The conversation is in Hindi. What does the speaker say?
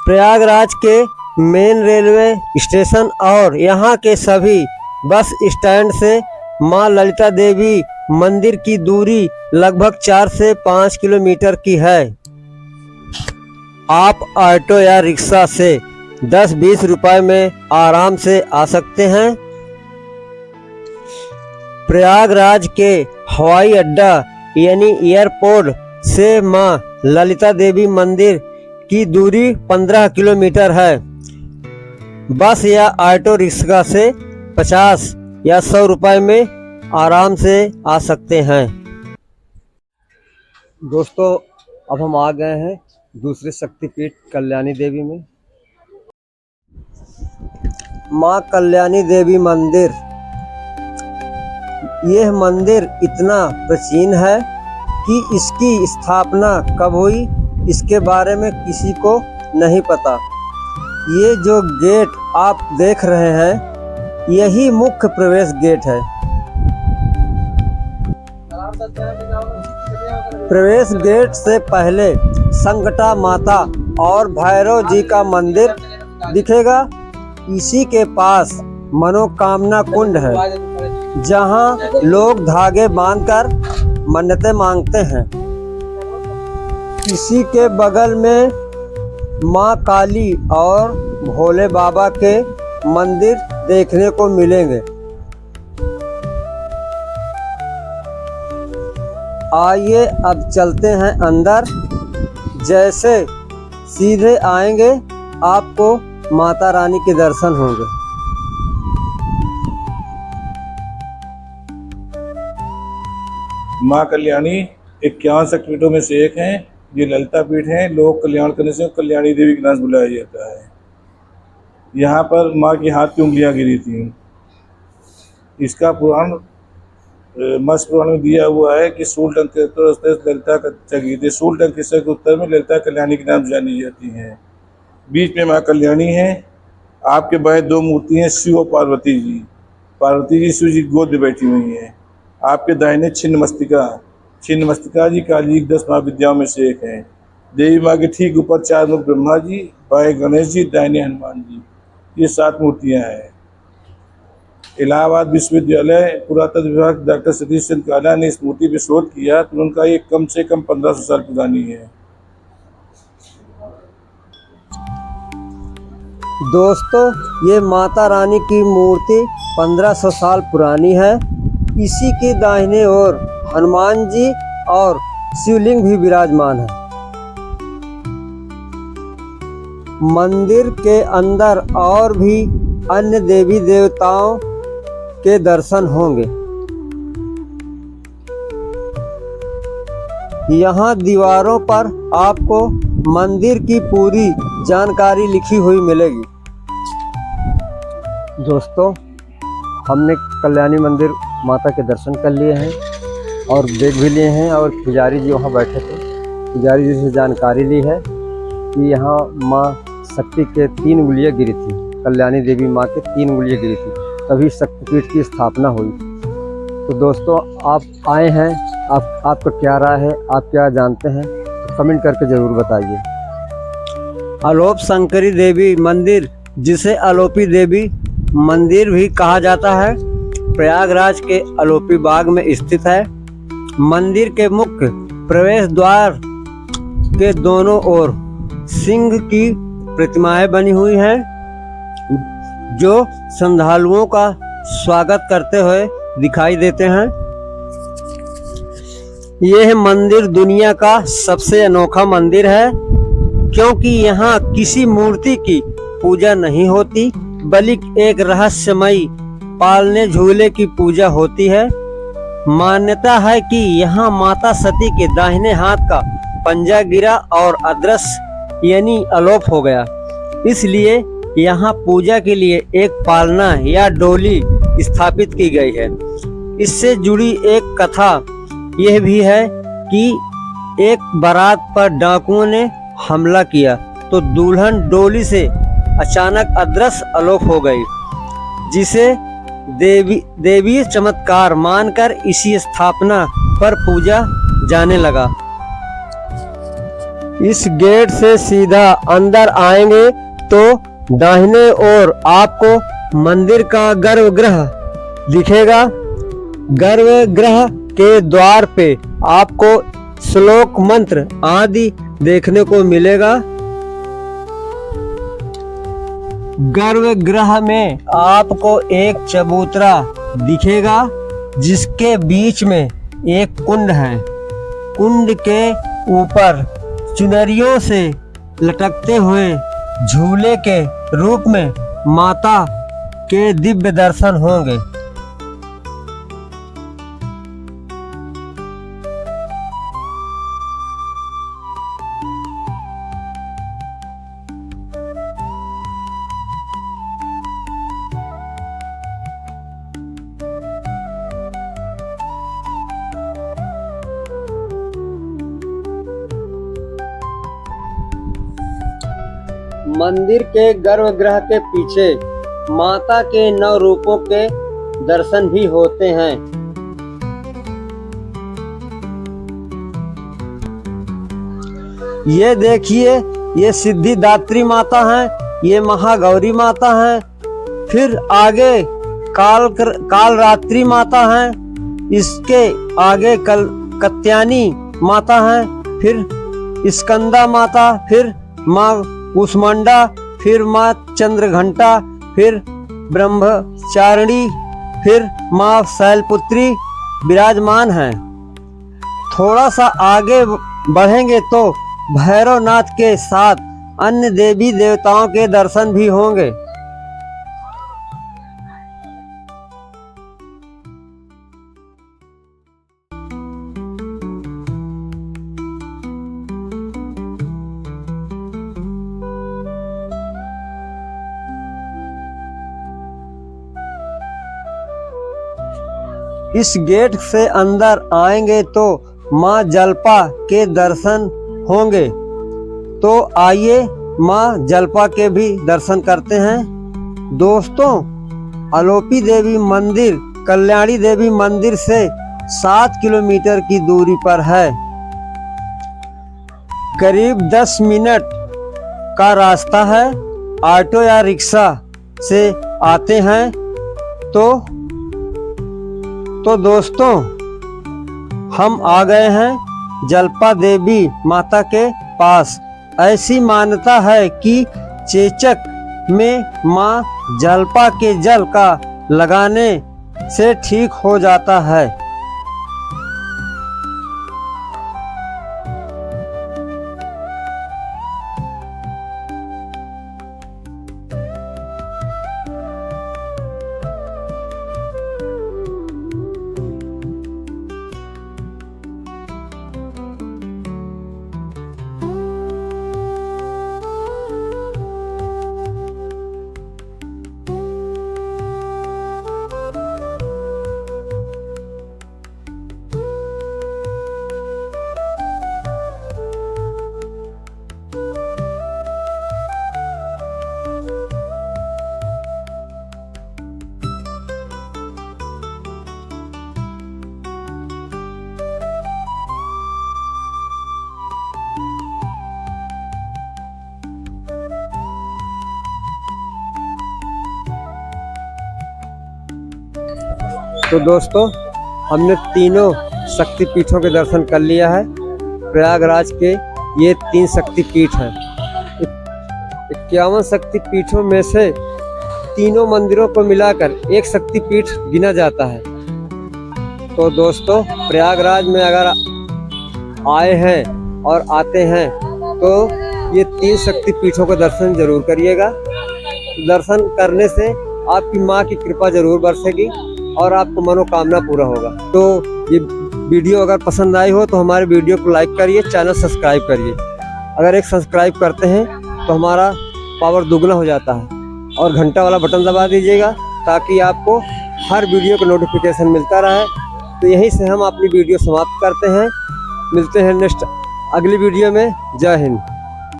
प्रयागराज के मेन रेलवे स्टेशन और यहाँ के सभी बस स्टैंड से माँ ललिता देवी मंदिर की दूरी लगभग 4 से 5 किलोमीटर की है। आप ऑटो या रिक्शा से 10-20 रुपए में आराम से आ सकते हैं। प्रयागराज के हवाई अड्डा यानी एयरपोर्ट से माँ ललिता देवी मंदिर की दूरी 15 किलोमीटर है। बस या ऑटो रिक्शा से 50 या 100 रुपए में आराम से आ सकते हैं। दोस्तों, अब हम आ गए हैं दूसरे शक्तिपीठ कल्याणी देवी में। माँ कल्याणी देवी मंदिर, यह मंदिर इतना प्राचीन है कि इसकी स्थापना कब हुई इसके बारे में किसी को नहीं पता। ये जो गेट आप देख रहे हैं यही मुख्य प्रवेश गेट है। प्रवेश गेट से पहले संकटा माता और भैरव जी का मंदिर दिखेगा। इसी के पास मनोकामना कुंड है जहां लोग धागे बांधकर मन्नतें मांगते हैं। इसी के बगल में माँ काली और भोले बाबा के मंदिर देखने को मिलेंगे। आइए अब चलते हैं अंदर। जैसे सीधे आएंगे आपको माता रानी के दर्शन होंगे। माँ कल्याणी 51 शक्तिपीठों में से एक है। ये ललिता पीठ है। लोक कल्याण करने से कल्याणी देवी के नाम से बुलाया जाता है। यहाँ पर माँ की हाथ की उंगलियाँ गिरी थी। इसका पुराण मत्स्य पुराण में दिया हुआ है कि सूल टंक ललिता का चकी सूल टंक के उत्तर में ललिता कल्याणी के नाम जानी जाती हैं। बीच में माँ कल्याणी है। आपके बाएं 2 मूर्ति हैं, शिव और पार्वती जी। पार्वती जी शिव जी गोद में बैठी हुई हैं। आपके दाहिने छिन्न मस्तिका जी काली 10 महाविद्याओं में से एक है। देवी माँ के ठीक ऊपर 4 मुख ब्रह्मा जी, बाएं गणेश जी, दाहिने हनुमान जी। ये 7 मूर्तियाँ हैं। इलाहाबाद विश्वविद्यालय पुरातत्व विभाग डॉक्टर सतीश चंद्र काला ने इस मूर्ति पर शोध किया तो उनका ये कम से कम 1500 साल पुरानी है। दोस्तों, ये माता रानी की मूर्ति 1500 साल पुरानी है। इसी के दाहिने ओर हनुमान जी और शिवलिंग भी विराजमान है। मंदिर के अंदर और भी अन्य देवी देवताओं के दर्शन होंगे। यहाँ दीवारों पर आपको मंदिर की पूरी जानकारी लिखी हुई मिलेगी। दोस्तों, हमने कल्याणी मंदिर माता के दर्शन कर लिए हैं और देख भी लिए हैं और पुजारी जी वहाँ बैठे थे। पुजारी जी से जानकारी ली है कि यहाँ माँ शक्ति के 3 उंगलियाँ गिरी थी। कल्याणी देवी माँ के 3 उंगलियाँ गिरी थी, तभी शक्तिपीठ की स्थापना हुई। तो दोस्तों, आप आए हैं, आपका क्या राय है, आप क्या जानते हैं, तो कमेंट करके ज़रूर बताइए। अलोप शंकरी देवी मंदिर, जिसे अलोपी देवी मंदिर भी कहा जाता है, प्रयागराज के अलोपी बाग में स्थित है। मंदिर के मुख्य प्रवेश द्वार के दोनों ओर सिंह की प्रतिमाएं बनी हुई हैं जो श्रद्धालुओं का स्वागत करते हुए दिखाई देते हैं। यह मंदिर दुनिया का सबसे अनोखा मंदिर है क्योंकि यहाँ किसी मूर्ति की पूजा नहीं होती बल्कि एक रहस्यमयी पालने झूले की पूजा होती है। मान्यता है कि यहाँ माता सती के दाहिने हाथ का पंजा गिरा और अदृश्य यानी अलोप हो गया। इसलिए यहाँ पूजा के लिए एक पालना या डोली स्थापित की गई है। इससे जुड़ी एक कथा यह भी है कि एक बारात पर डाकुओं ने हमला किया तो दुल्हन डोली से अचानक अदृश्य अलोप हो गई, जिसे देवी चमत्कार मानकर इसी स्थापना पर पूजा जाने लगा। इस गेट से सीधा अंदर आएंगे तो दाहिने ओर आपको मंदिर का गर्भगृह दिखेगा। गर्भगृह के द्वार पे आपको श्लोक मंत्र आदि देखने को मिलेगा। गर्भगृह में आपको एक चबूतरा दिखेगा जिसके बीच में एक कुंड है। कुंड के ऊपर चुनरियों से लटकते हुए झूले के रूप में माता के दिव्य दर्शन होंगे। मंदिर के गर्भगृह के पीछे माता के 9 रूपों के दर्शन भी होते हैं। ये देखिए, ये सिद्धिदात्री माता हैं, ये महागौरी माता हैं, फिर आगे कालरात्रि माता हैं, इसके आगे कत्यानी माता हैं, फिर स्कंदा माता, फिर माँ कुसमांडा, फिर माँ चंद्रघंटा, फिर ब्रह्मचारिणी, फिर माँ शैलपुत्री विराजमान हैं। थोड़ा सा आगे बढ़ेंगे तो भैरवनाथ के साथ अन्य देवी देवताओं के दर्शन भी होंगे। इस गेट से अंदर आएंगे तो माँ जलपा के दर्शन होंगे। तो आइए माँ जलपा के भी दर्शन करते हैं। दोस्तों, अलोपी देवी मंदिर कल्याणी देवी मंदिर से 7 किलोमीटर की दूरी पर है। करीब 10 मिनट का रास्ता है। ऑटो या रिक्शा से आते हैं तो दोस्तों, हम आ गए हैं जलपा देवी माता के पास। ऐसी मान्यता है कि चेचक में माँ जलपा के जल का लगाने से ठीक हो जाता है। तो दोस्तों, हमने तीनों शक्तिपीठों के दर्शन कर लिया है। प्रयागराज के ये 3 शक्तिपीठ हैं। 51 शक्तिपीठों में से तीनों मंदिरों को मिलाकर एक शक्तिपीठ गिना जाता है। तो दोस्तों, प्रयागराज में अगर आए हैं और आते हैं तो ये 3 शक्तिपीठों का दर्शन जरूर करिएगा। दर्शन करने से आपकी माँ की कृपा जरूर बरसेगी और आपको मनोकामना पूरा होगा। तो ये वीडियो अगर पसंद आई हो तो हमारे वीडियो को लाइक करिए, चैनल सब्सक्राइब करिए। अगर एक सब्सक्राइब करते हैं तो हमारा पावर दुगना हो जाता है। और घंटा वाला बटन दबा दीजिएगा ताकि आपको हर वीडियो का नोटिफिकेशन मिलता रहे। तो यहीं से हम अपनी वीडियो समाप्त करते हैं। मिलते हैं नेक्स्ट अगली वीडियो में। जय हिंद।